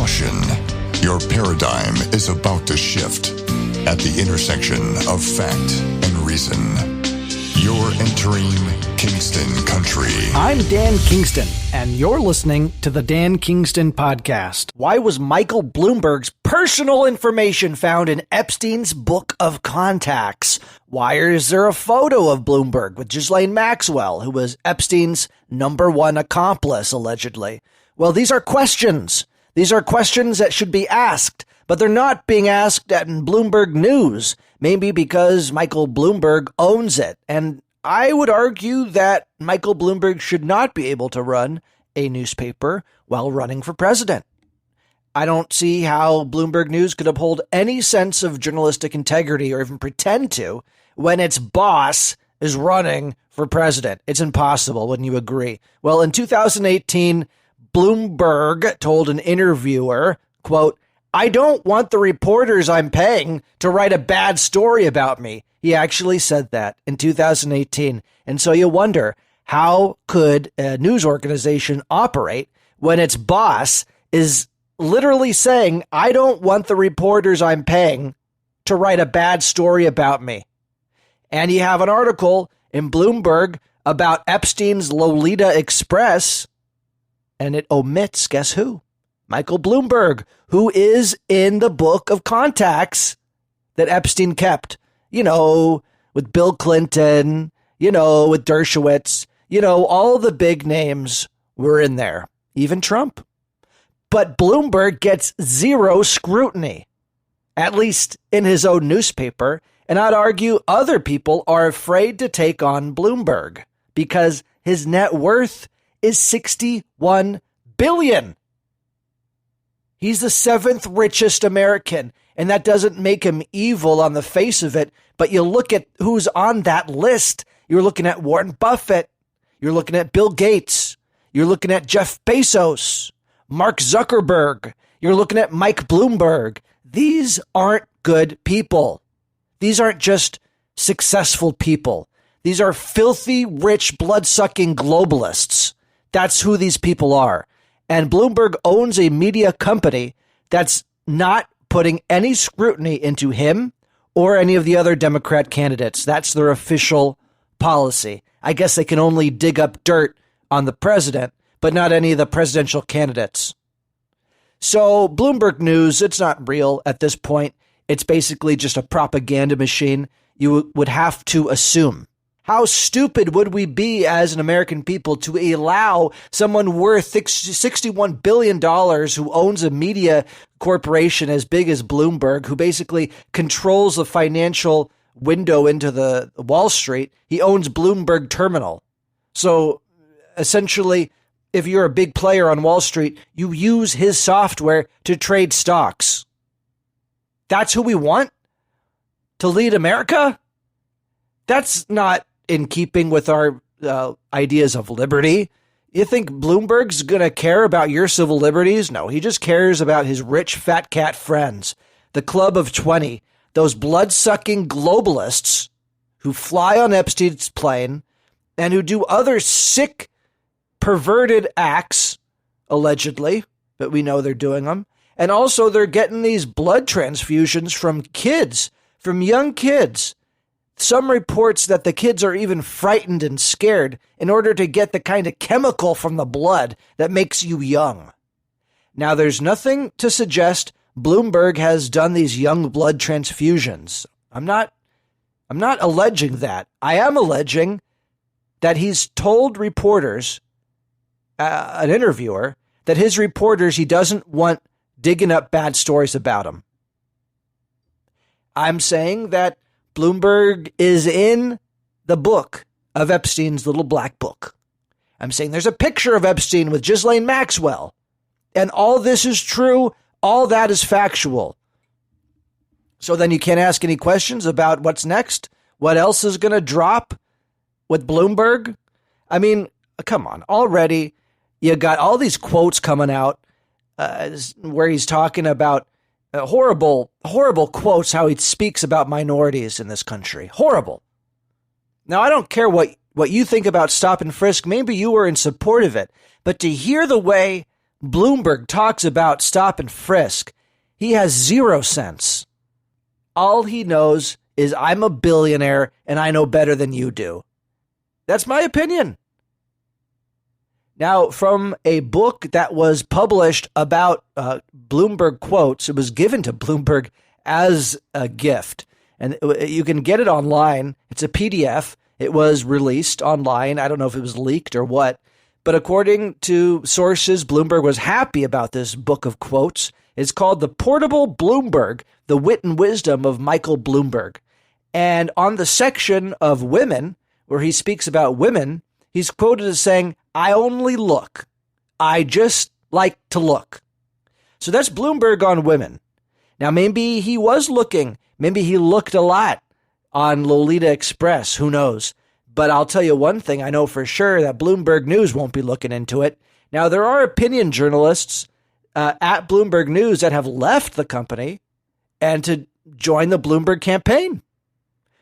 Caution. Your paradigm is about to shift at the intersection of fact and reason. You're entering Kingston Country. I'm Dan Kingston, and you're listening to the Dan Kingston Podcast. Why was Michael Bloomberg's personal information found in Epstein's book of contacts? Why is there a photo of Bloomberg with Ghislaine Maxwell, who was Epstein's #1 accomplice, allegedly? Well, these are questions. These are questions that should be asked, but they're not being asked in Bloomberg News, maybe because Michael Bloomberg owns it. And I would argue that Michael Bloomberg should not be able to run a newspaper while running for president. I don't see how Bloomberg News could uphold any sense of journalistic integrity or even pretend to when its boss is running for president. It's impossible, wouldn't you agree? Well, in 2018, Bloomberg told an interviewer, quote, "I don't want the reporters I'm paying to write a bad story about me." He actually said that in 2018. And so you wonder, how could a news organization operate when its boss is literally saying, "I don't want the reporters I'm paying to write a bad story about me"? And you have an article in Bloomberg about Epstein's Lolita Express, and it omits, guess who? Michael Bloomberg, who is in the book of contacts that Epstein kept. You know, with Bill Clinton, you know, with Dershowitz, you know, all the big names were in there, even Trump. But Bloomberg gets zero scrutiny, at least in his own newspaper. And I'd argue other people are afraid to take on Bloomberg because his net worth is $61 billion. He's the 7th richest American, and that doesn't make him evil on the face of it. But you look at who's on that list. You're looking at Warren Buffett. You're looking at Bill Gates. You're looking at Jeff Bezos, Mark Zuckerberg. You're looking at Mike Bloomberg. These aren't good people. These aren't just successful people. These are filthy, rich, blood-sucking globalists. That's who these people are. And Bloomberg owns a media company that's not putting any scrutiny into him or any of the other Democrat candidates. That's their official policy. I guess they can only dig up dirt on the president, but not any of the presidential candidates. So Bloomberg News, it's not real at this point. It's basically just a propaganda machine, you would have to assume. How stupid would we be as an American people to allow someone worth $61 billion who owns a media corporation as big as Bloomberg, who basically controls the financial window into the Wall Street? He owns Bloomberg Terminal. So essentially, if you're a big player on Wall Street, you use his software to trade stocks. That's who we want to lead America? That's not in keeping with our ideas of liberty. You think Bloomberg's going to care about your civil liberties? No, he just cares about his rich fat cat friends, the Club of 20, those blood-sucking globalists who fly on Epstein's plane and who do other sick, perverted acts, allegedly, but we know they're doing them. And also they're getting these blood transfusions from kids, from young kids. Some reports that the kids are even frightened and scared in order to get the kind of chemical from the blood that makes you young. Now, there's nothing to suggest Bloomberg has done these young blood transfusions. I'm not alleging that. I am alleging that he's told reporters, an interviewer, that his reporters, he doesn't want digging up bad stories about him. I'm saying that Bloomberg is in the book of Epstein's little black book. I'm saying there's a picture of Epstein with Ghislaine Maxwell. And all this is true. All that is factual. So then you can't ask any questions about what's next. What else is going to drop with Bloomberg? I mean, come on. Already you got all these quotes coming out where he's talking about horrible quotes, how he speaks about minorities in this country. Horrible. Now, I don't care what you think about stop and frisk. Maybe you were in support of it. But to hear the way Bloomberg talks about stop and frisk, he has 0 sense. All he knows is I'm a billionaire and I know better than you do. That's my opinion. Now, from a book that was published about Bloomberg quotes, it was given to Bloomberg as a gift. And you can get it online. It's a PDF. It was released online. I don't know if it was leaked or what. But according to sources, Bloomberg was happy about this book of quotes. It's called The Portable Bloomberg, The Wit and Wisdom of Michael Bloomberg. And on the section of women, where he speaks about women, he's quoted as saying, I only look. I just like to look. So that's Bloomberg on women. Now, maybe he was looking. Maybe he looked a lot on Lolita Express. Who knows? But I'll tell you one thing. I know for sure that Bloomberg News won't be looking into it. Now, there are opinion journalists at Bloomberg News that have left the company and to join the Bloomberg campaign.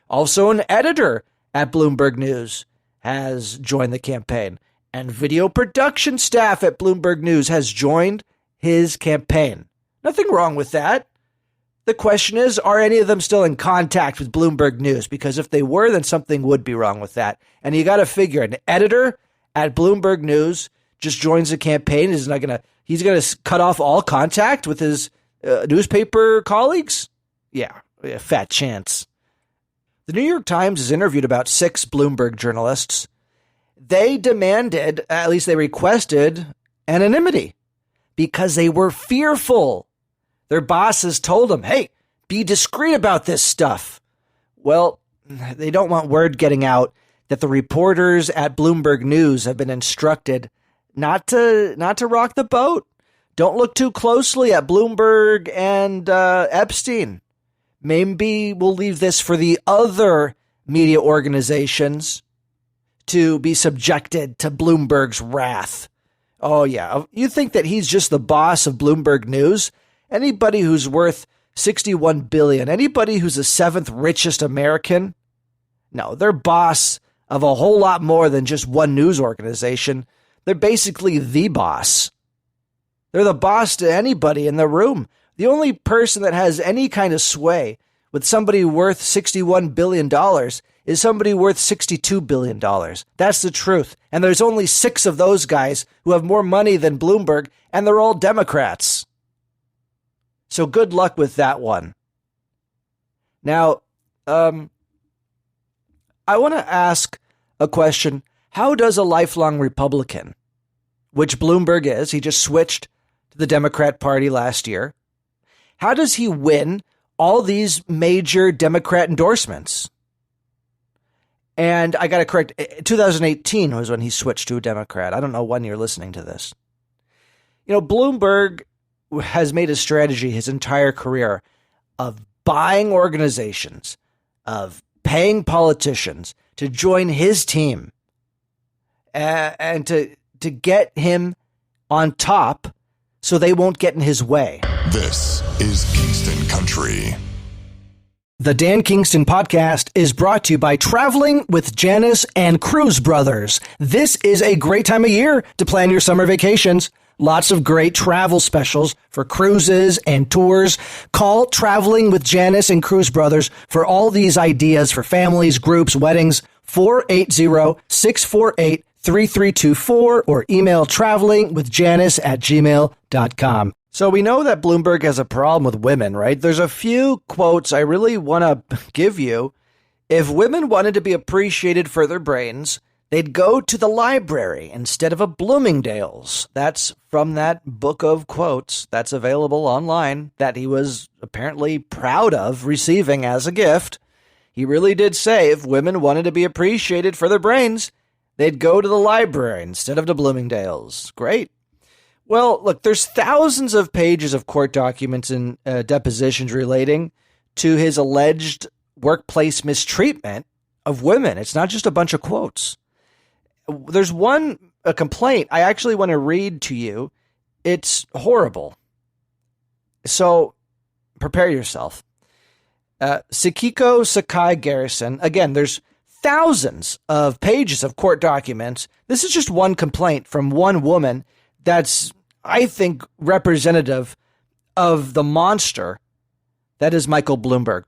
Also, an editor at Bloomberg News has joined the campaign. And video production staff at Bloomberg News has joined his campaign. Nothing wrong with that. The question is, are any of them still in contact with Bloomberg News? Because if they were, then something would be wrong with that. And you got to figure an editor at Bloomberg News just joins the campaign. He's going to cut off all contact with his newspaper colleagues? Yeah, fat chance. The New York Times has interviewed about 6 Bloomberg journalists. They demanded, at least they requested, anonymity because they were fearful. Their bosses told them, hey, be discreet about this stuff. Well, they don't want word getting out that the reporters at Bloomberg News have been instructed not to rock the boat. Don't look too closely at Bloomberg and Epstein. Maybe we'll leave this for the other media organizations to be subjected to Bloomberg's wrath. Oh, yeah. You think that he's just the boss of Bloomberg News? Anybody who's worth $61 billion, anybody who's the 7th richest American? No, they're boss of a whole lot more than just one news organization. They're basically the boss. They're the boss to anybody in the room. The only person that has any kind of sway with somebody worth $61 billion is somebody worth $62 billion. That's the truth. And there's only 6 of those guys who have more money than Bloomberg, and they're all Democrats. So good luck with that one. Now, I want to ask a question. How does a lifelong Republican, which Bloomberg is, he just switched to the Democrat Party last year, how does he win all these major Democrat endorsements? And I got to correct, 2018 was when he switched to a Democrat. I don't know when you're listening to this. You know, Bloomberg has made a strategy his entire career of buying organizations, of paying politicians to join his team and to get him on top so they won't get in his way. This is Kingston Country. The Dan Kingston Podcast is brought to you by Traveling with Janice and Cruise Brothers. This is a great time of year to plan your summer vacations. Lots of great travel specials for cruises and tours. Call Traveling with Janice and Cruise Brothers for all these ideas for families, groups, weddings. 480-648-3324 or email travelingwithjanice@gmail.com. So we know that Bloomberg has a problem with women, right? There's a few quotes I really want to give you. If women wanted to be appreciated for their brains, they'd go to the library instead of a Bloomingdale's. That's from that book of quotes that's available online that he was apparently proud of receiving as a gift. He really did say if women wanted to be appreciated for their brains, they'd go to the library instead of to Bloomingdale's. Great. Well, look, there's thousands of pages of court documents and depositions relating to his alleged workplace mistreatment of women. It's not just a bunch of quotes. There's a complaint I actually want to read to you. It's horrible. So prepare yourself. Sakiko Sakai Garrison. Again, there's thousands of pages of court documents. This is just one complaint from one woman that's I think, representative of the monster that is Michael Bloomberg.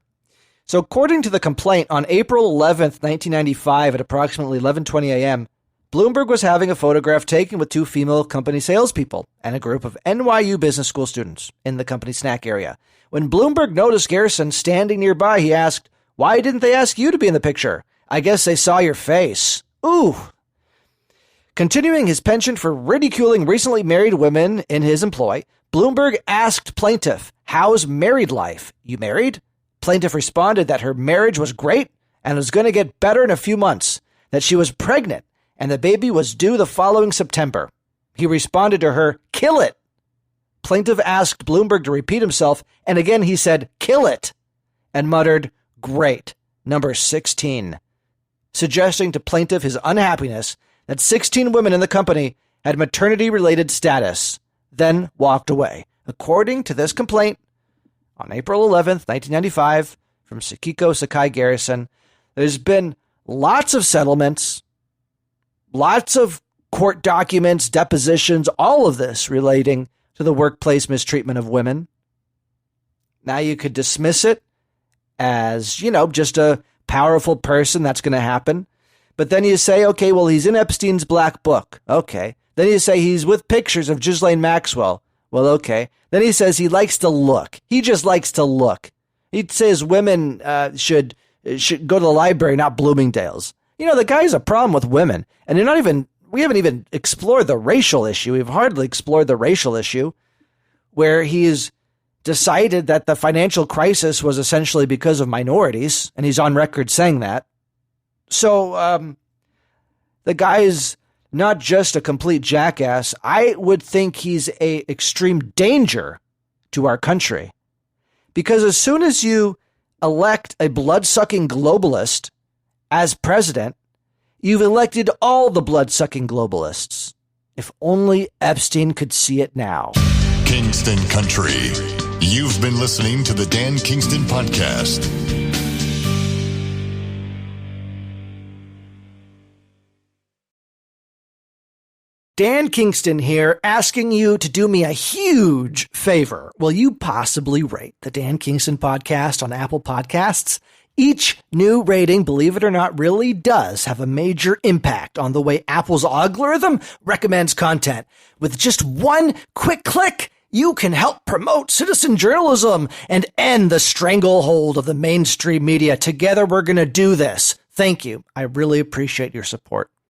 So according to the complaint, on April 11th, 1995, at approximately 11:20 a.m., Bloomberg was having a photograph taken with two female company salespeople and a group of NYU business school students in the company snack area. When Bloomberg noticed Garrison standing nearby, he asked, "Why didn't they ask you to be in the picture? I guess they saw your face." Ooh. Continuing his penchant for ridiculing recently married women in his employ, Bloomberg asked plaintiff, "How's married life? You married?" Plaintiff responded that her marriage was great and was going to get better in a few months, that she was pregnant and the baby was due the following September. He responded to her, "Kill it." Plaintiff asked Bloomberg to repeat himself, and again he said, "Kill it," and muttered, "Great, number 16, suggesting to plaintiff his unhappiness that 16 women in the company had maternity-related status, then walked away. According to this complaint, on April 11th, 1995, from Sakiko Sakai Garrison, there's been lots of settlements, lots of court documents, depositions, all of this relating to the workplace mistreatment of women. Now you could dismiss it as, just a powerful person, that's going to happen. But then you say, okay, well, he's in Epstein's black book. Okay. Then you say he's with pictures of Ghislaine Maxwell. Well, okay. Then he says he likes to look. He just likes to look. He says women should go to the library, not Bloomingdale's. The guy has a problem with women. And we haven't even explored the racial issue. We've hardly explored the racial issue where he's decided that the financial crisis was essentially because of minorities. And he's on record saying that. So the guy's not just a complete jackass. I would think he's an extreme danger to our country. Because as soon as you elect a blood-sucking globalist as president, you've elected all the blood-sucking globalists. If only Epstein could see it now. Kingston Country. You've been listening to the Dan Kingston Podcast. Dan Kingston here, asking you to do me a huge favor. Will you possibly rate the Dan Kingston Podcast on Apple Podcasts? Each new rating, believe it or not, really does have a major impact on the way Apple's algorithm recommends content. With just one quick click, you can help promote citizen journalism and end the stranglehold of the mainstream media. Together, we're going to do this. Thank you. I really appreciate your support.